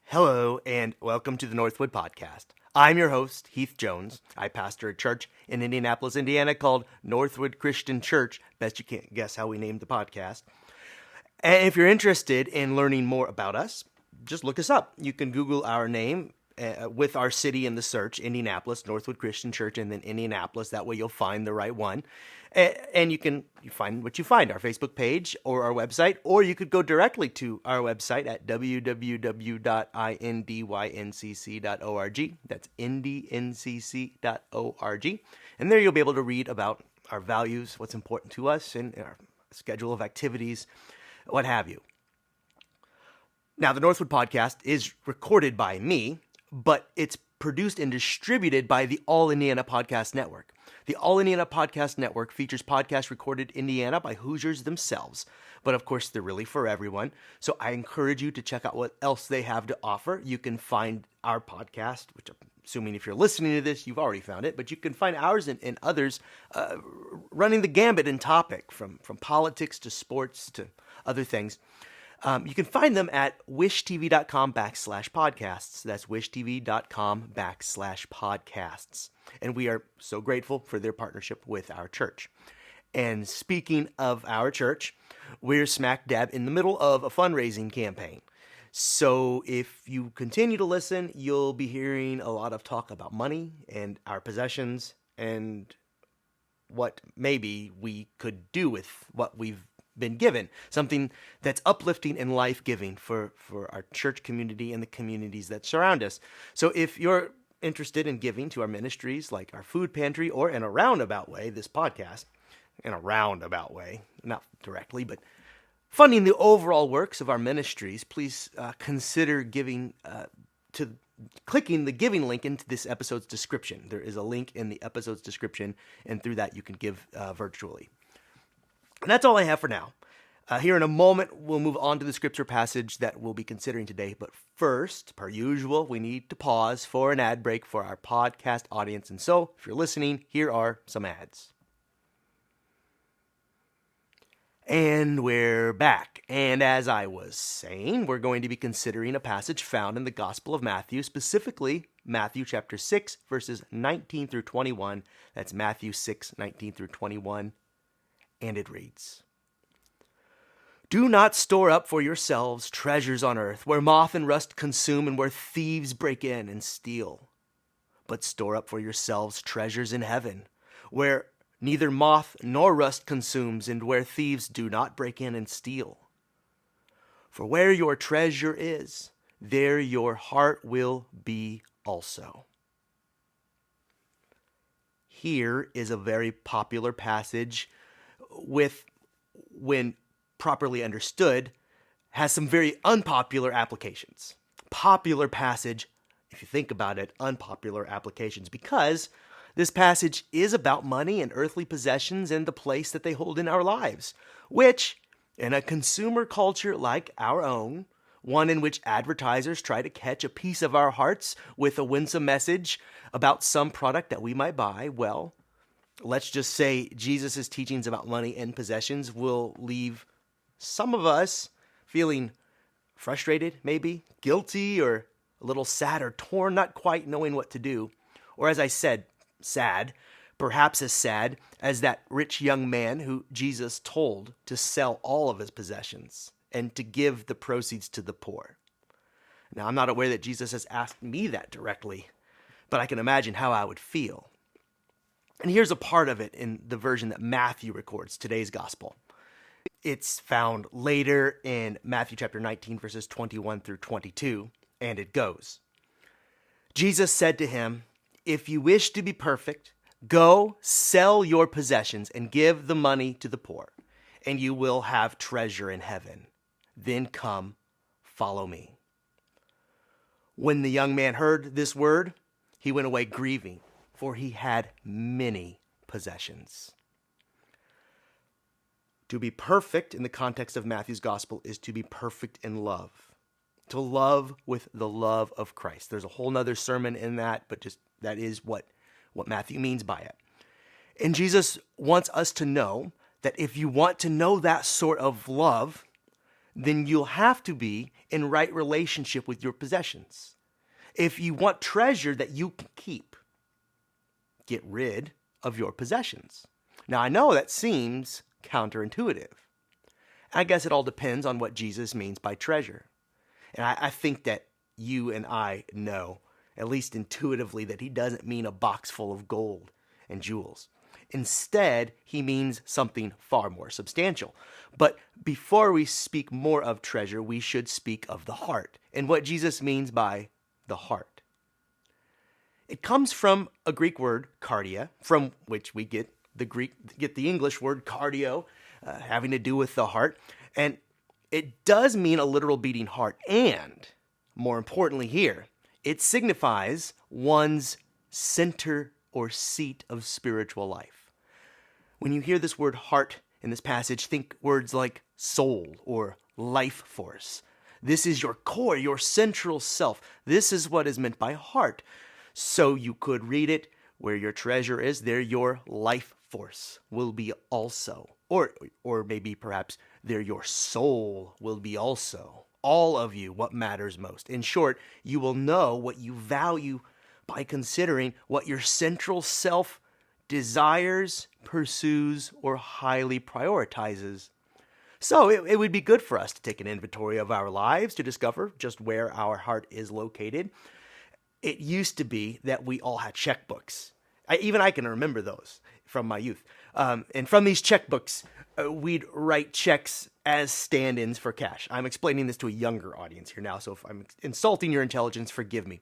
Hello, and welcome to the Northwood Podcast. I'm your host, Heath Jones. I pastor a church in Indianapolis, Indiana called Northwood Christian Church. Best you can't guess how we named the podcast. And if you're interested in learning more about us, just look us up. You can Google our name with our city in the search, Indianapolis, Northwood Christian Church, and then Indianapolis. That way you'll find the right one. And you find what you find, our Facebook page or our website, or you could go directly to our website at www.indyncc.org. That's indyncc.org. And there you'll be able to read about our values, what's important to us, and our schedule of activities, what have you. Now, the Northwood Podcast is recorded by me, but it's produced and distributed by the All Indiana Podcast Network. The All Indiana Podcast Network features podcasts recorded in Indiana by Hoosiers themselves, but of course they're really for everyone. So I encourage you to check out what else they have to offer. You can find our podcast, which I'm assuming if you're listening to this, you've already found it, but you can find ours and others running the gambit in topic, from politics to sports to other things. You can find them at wishtv.com/podcasts. That's wishtv.com/podcasts. And we are so grateful for their partnership with our church. And speaking of our church, we're smack dab in the middle of a fundraising campaign. So if you continue to listen, you'll be hearing a lot of talk about money and our possessions and what maybe we could do with what we've been given, something that's uplifting and life-giving for our church community and the communities that surround us. So if you're interested in giving to our ministries like our food pantry, or in a roundabout way, this podcast, in a roundabout way, not directly, but funding the overall works of our ministries, please consider giving clicking the giving link into this episode's description. There is a link in the episode's description, and through that you can give virtually. And that's all I have for now. Here in a moment, we'll move on to the scripture passage that we'll be considering today. But first, per usual, we need to pause for an ad break for our podcast audience. And so, if you're listening, here are some ads. And we're back. And as I was saying, we're going to be considering a passage found in the Gospel of Matthew, specifically Matthew chapter 6, verses 19 through 21. That's Matthew 6, 19 through 21. And it reads, "Do not store up for yourselves treasures on earth, where moth and rust consume and where thieves break in and steal. But store up for yourselves treasures in heaven, where neither moth nor rust consumes and where thieves do not break in and steal. For where your treasure is, there your heart will be also." Here is a very popular passage when properly understood, has some very unpopular applications. Popular passage, if you think about it, unpopular applications, because this passage is about money and earthly possessions and the place that they hold in our lives, which, in a consumer culture like our own, one in which advertisers try to catch a piece of our hearts with a winsome message about some product that we might buy, well, let's just say Jesus' teachings about money and possessions will leave some of us feeling frustrated, maybe, guilty, or a little sad or torn, not quite knowing what to do. Or as I said, sad, perhaps as sad as that rich young man who Jesus told to sell all of his possessions and to give the proceeds to the poor. Now, I'm not aware that Jesus has asked me that directly, but I can imagine how I would feel. And here's a part of it in the version that Matthew records, today's gospel. It's found later in Matthew chapter 19, verses 21 through 22, and it goes, "Jesus said to him, 'If you wish to be perfect, go sell your possessions and give the money to the poor, and you will have treasure in heaven. Then come, follow me.' When the young man heard this word, he went away grieving, for he had many possessions." To be perfect in the context of Matthew's gospel is to be perfect in love. To love with the love of Christ. There's a whole nother sermon in that, but just that is what Matthew means by it. And Jesus wants us to know that if you want to know that sort of love, then you'll have to be in right relationship with your possessions. If you want treasure that you can keep, get rid of your possessions. Now, I know that seems counterintuitive. I guess it all depends on what Jesus means by treasure. And I think that you and I know, at least intuitively, that he doesn't mean a box full of gold and jewels. Instead, he means something far more substantial. But before we speak more of treasure, we should speak of the heart and what Jesus means by the heart. It comes from a Greek word, cardia, from which we get the English word cardio, having to do with the heart. And it does mean a literal beating heart. And more importantly here, it signifies one's center or seat of spiritual life. When you hear this word heart in this passage, think words like soul or life force. This is your core, your central self. This is what is meant by heart. So you could read it, where your treasure is, there your life force will be also. Or maybe perhaps there your soul will be also. All of you, what matters most. In short, you will know what you value by considering what your central self desires, pursues, or highly prioritizes. So it would be good for us to take an inventory of our lives to discover just where our heart is located. It used to be that we all had checkbooks. I can remember those from my youth. And from these checkbooks, we'd write checks as stand-ins for cash. I'm explaining this to a younger audience here now, so if I'm insulting your intelligence, forgive me.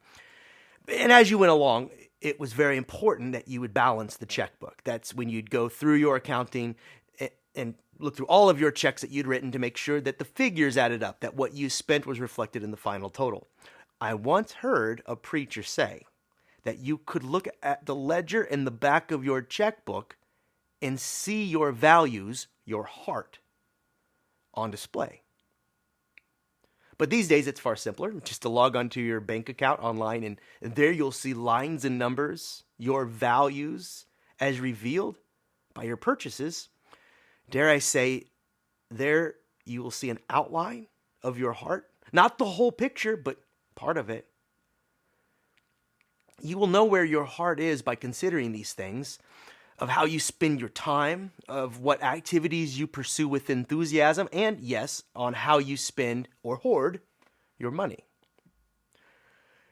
And as you went along, it was very important that you would balance the checkbook. That's when you'd go through your accounting and look through all of your checks that you'd written to make sure that the figures added up, that what you spent was reflected in the final total. I once heard a preacher say that you could look at the ledger in the back of your checkbook and see your values, your heart, on display. But these days it's far simpler, just to log onto your bank account online, and there you'll see lines and numbers, your values as revealed by your purchases. Dare I say, there you will see an outline of your heart. Not the whole picture, but part of it. You will know where your heart is by considering these things, of how you spend your time, of what activities you pursue with enthusiasm, and yes, on how you spend or hoard your money.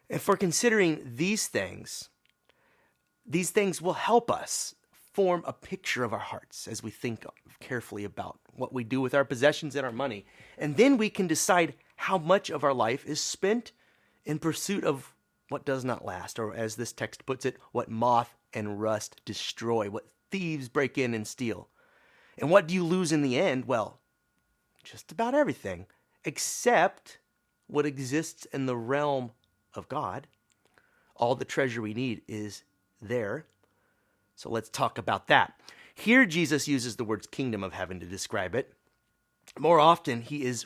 And for considering these things will help us form a picture of our hearts as we think carefully about what we do with our possessions and our money. And then we can decide how much of our life is spent in pursuit of what does not last, or as this text puts it, what moth and rust destroy, what thieves break in and steal. And what do you lose in the end? Well, just about everything, except what exists in the realm of God. All the treasure we need is there. So let's talk about that. Here Jesus uses the words kingdom of heaven to describe it. More often, he is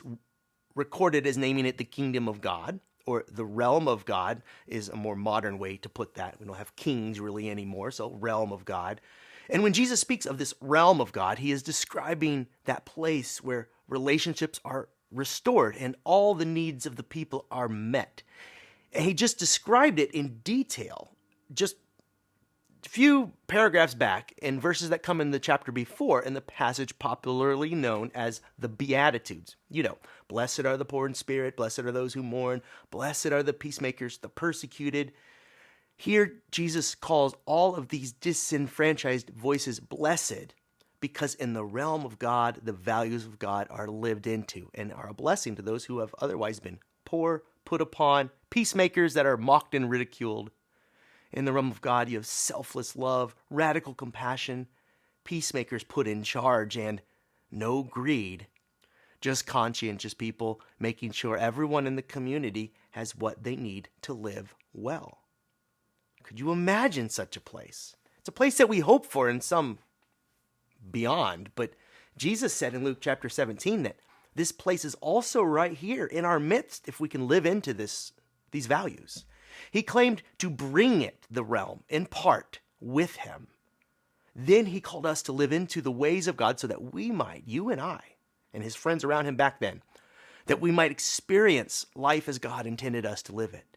recorded as naming it the kingdom of God, or the realm of God is a more modern way to put that. We don't have kings really anymore, so realm of God. And when Jesus speaks of this realm of God, he is describing that place where relationships are restored and all the needs of the people are met. And he just described it in detail, just a few paragraphs back in verses that come in the chapter before in the passage popularly known as the Beatitudes. You know, blessed are the poor in spirit, blessed are those who mourn, blessed are the peacemakers, the persecuted. Here, Jesus calls all of these disenfranchised voices blessed because in the realm of God, the values of God are lived into and are a blessing to those who have otherwise been poor, put upon, peacemakers that are mocked and ridiculed. In the realm of God, you have selfless love, radical compassion, peacemakers put in charge, and no greed. Just conscientious people making sure everyone in the community has what they need to live well. Could you imagine such a place? It's a place that we hope for in some beyond, but Jesus said in Luke chapter 17 that this place is also right here in our midst if we can live into these values. He claimed to bring it, the realm, in part with him. Then he called us to live into the ways of God so that we might, you and I, and his friends around him back then, that we might experience life as God intended us to live it,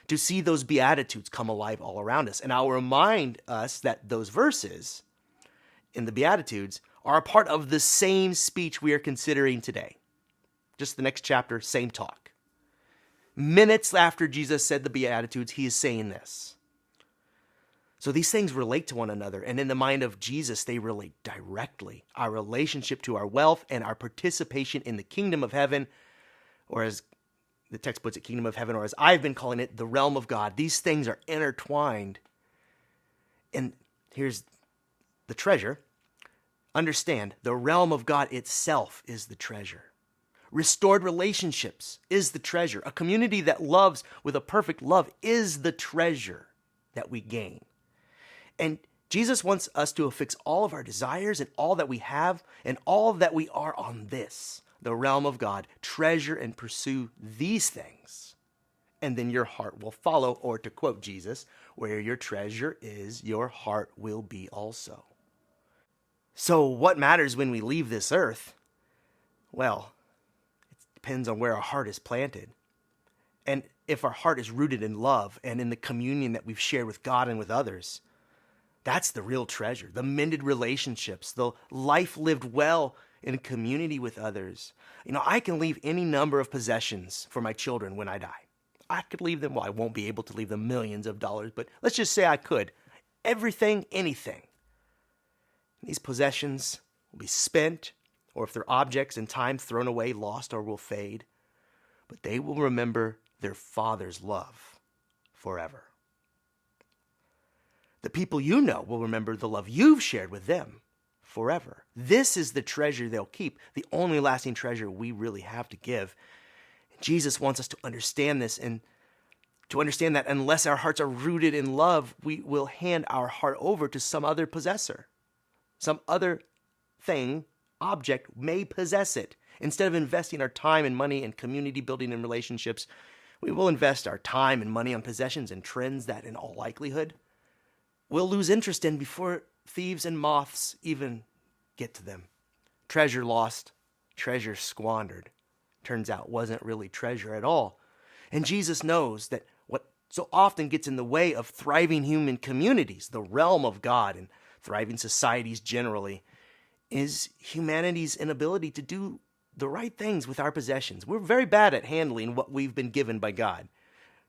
to see those Beatitudes come alive all around us. And I'll remind us that those verses in the Beatitudes are a part of the same speech we are considering today. Just the next chapter, same talk. Minutes after Jesus said the Beatitudes, he is saying this. So these things relate to one another, and in the mind of Jesus, they relate directly. Our relationship to our wealth and our participation in the kingdom of heaven, or as the text puts it, kingdom of heaven, or as I've been calling it, the realm of God. These things are intertwined. And here's the treasure. Understand, the realm of God itself is the treasure. Restored relationships is the treasure. A community that loves with a perfect love is the treasure that we gain. And Jesus wants us to affix all of our desires and all that we have and all that we are on this, the realm of God. Treasure and pursue these things, and then your heart will follow. Or to quote Jesus, where your treasure is, your heart will be also. So what matters when we leave this earth? Well, it depends on where our heart is planted. And if our heart is rooted in love and in the communion that we've shared with God and with others, that's the real treasure. The mended relationships, the life lived well in community with others. I can leave any number of possessions for my children when I die. I could leave them, well, I won't be able to leave them millions of dollars, but let's just say I could. Everything, anything. These possessions will be spent, or if they're objects in time, thrown away, lost, or will fade. But they will remember their Father's love forever. The people you know will remember the love you've shared with them forever. This is the treasure they'll keep, the only lasting treasure we really have to give. Jesus wants us to understand this, and to understand that unless our hearts are rooted in love, we will hand our heart over to some other possessor. Some other thing, object, may possess it. Instead of investing our time and money in community building and relationships, we will invest our time and money on possessions and trends that, in all likelihood, we'll lose interest in before thieves and moths even get to them. Treasure lost, treasure squandered. Turns out wasn't really treasure at all. And Jesus knows that what so often gets in the way of thriving human communities, the realm of God and thriving societies generally, is humanity's inability to do the right things with our possessions. We're very bad at handling what we've been given by God.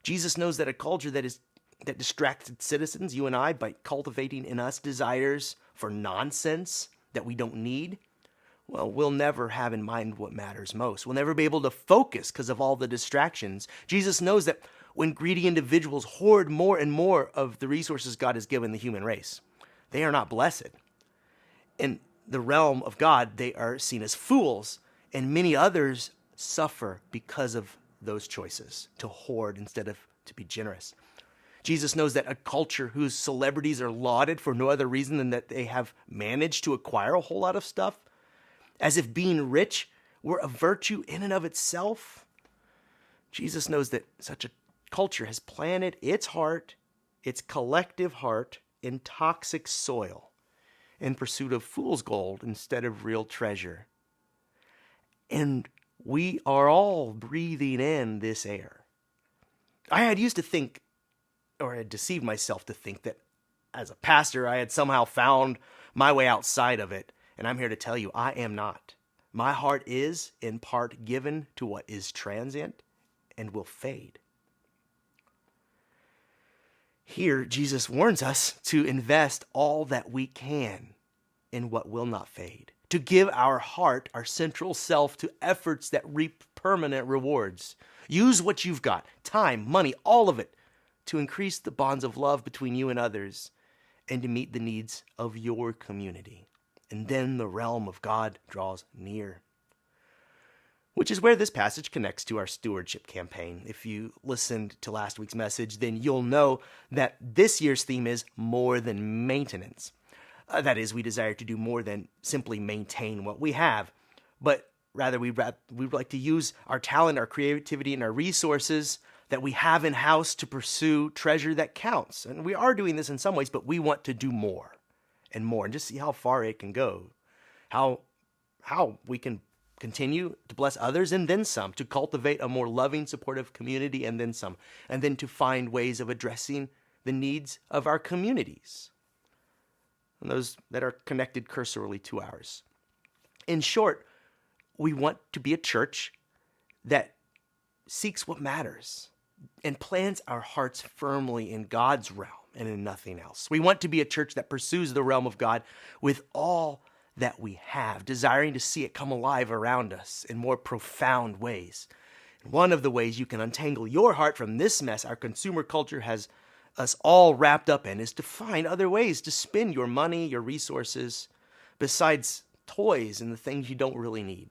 Jesus knows that a culture that distracted citizens, you and I, by cultivating in us desires for nonsense that we don't need, well, we'll never have in mind what matters most. We'll never be able to focus because of all the distractions. Jesus knows that when greedy individuals hoard more and more of the resources God has given the human race, they are not blessed. In the realm of God, they are seen as fools, and many others suffer because of those choices, to hoard instead of to be generous. Jesus knows that a culture whose celebrities are lauded for no other reason than that they have managed to acquire a whole lot of stuff, as if being rich were a virtue in and of itself. Jesus knows that such a culture has planted its heart, its collective heart, in toxic soil in pursuit of fool's gold instead of real treasure. And we are all breathing in this air. I had used to think, or had deceived myself to think, that as a pastor I had somehow found my way outside of it. And I'm here to tell you, I am not. My heart is, in part, given to what is transient and will fade. Here, Jesus warns us to invest all that we can in what will not fade, to give our heart, our central self, to efforts that reap permanent rewards. Use what you've got, time, money, all of it, to increase the bonds of love between you and others and to meet the needs of your community. And then the realm of God draws near. Which is where this passage connects to our stewardship campaign. If you listened to last week's message, then you'll know that this year's theme is more than maintenance. That is, we desire to do more than simply maintain what we have, but rather we'd like to use our talent, our creativity, and our resources that we have in-house to pursue treasure that counts. And we are doing this in some ways, but we want to do more and more, and just see how far it can go, how we can continue to bless others and then some, to cultivate a more loving, supportive community and then some, and then to find ways of addressing the needs of our communities and those that are connected cursorily to ours. In short, we want to be a church that seeks what matters and plants our hearts firmly in God's realm and in nothing else. We want to be a church that pursues the realm of God with all that we have, desiring to see it come alive around us in more profound ways. One of the ways you can untangle your heart from this mess our consumer culture has us all wrapped up in is to find other ways to spend your money, your resources, besides toys and the things you don't really need.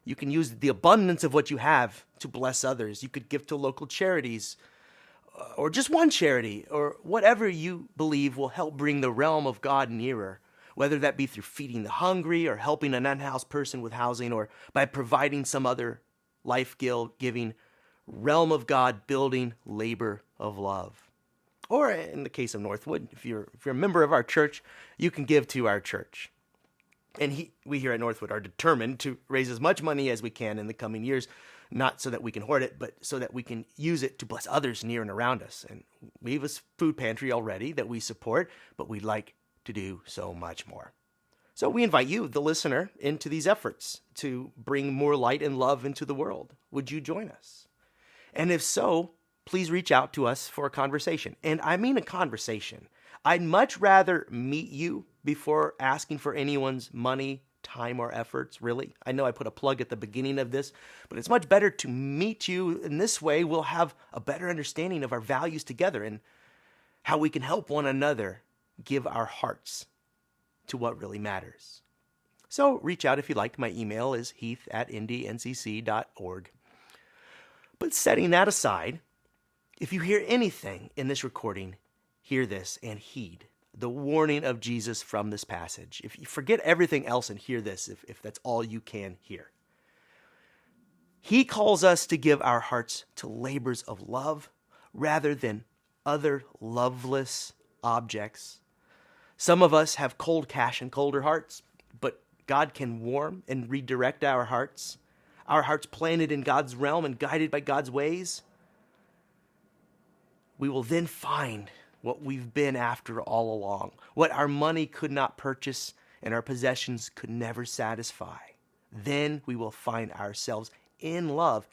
You can use the abundance of what you have to bless others. You could give to local charities, or just one charity, or whatever you believe will help bring the realm of God nearer, whether that be through feeding the hungry, or helping an unhoused person with housing, or by providing some other life-giving, realm of God building labor of love. Or in the case of Northwood, if you're a member of our church, you can give to our church. And we here at Northwood are determined to raise as much money as we can in the coming years, not so that we can hoard it, but so that we can use it to bless others near and around us. And we have a food pantry already that we support, but we'd like to do so much more. So we invite you, the listener, into these efforts to bring more light and love into the world. Would you join us? And if so, please reach out to us for a conversation. And I mean a conversation. I'd much rather meet you before asking for anyone's money, time, or efforts, really. I know I put a plug at the beginning of this, but it's much better to meet you. In this way, we'll have a better understanding of our values together and how we can help one another give our hearts to what really matters. So reach out if you like. My email is heath@indncc.org. But setting that aside, if you hear anything in this recording, hear this and heed the warning of Jesus from this passage. If you forget everything else and hear this, if that's all you can hear. He calls us to give our hearts to labors of love rather than other loveless objects. Some of us have cold cash and colder hearts, but God can warm and redirect our hearts planted in God's realm and guided by God's ways. We will then find what we've been after all along, what our money could not purchase and our possessions could never satisfy. Then we will find ourselves in love,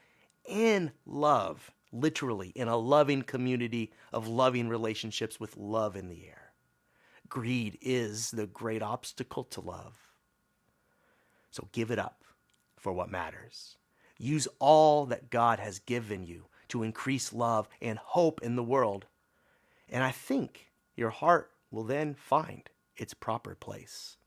literally in a loving community of loving relationships with love in the air. Greed is the great obstacle to love. So give it up for what matters. Use all that God has given you to increase love and hope in the world. And I think your heart will then find its proper place.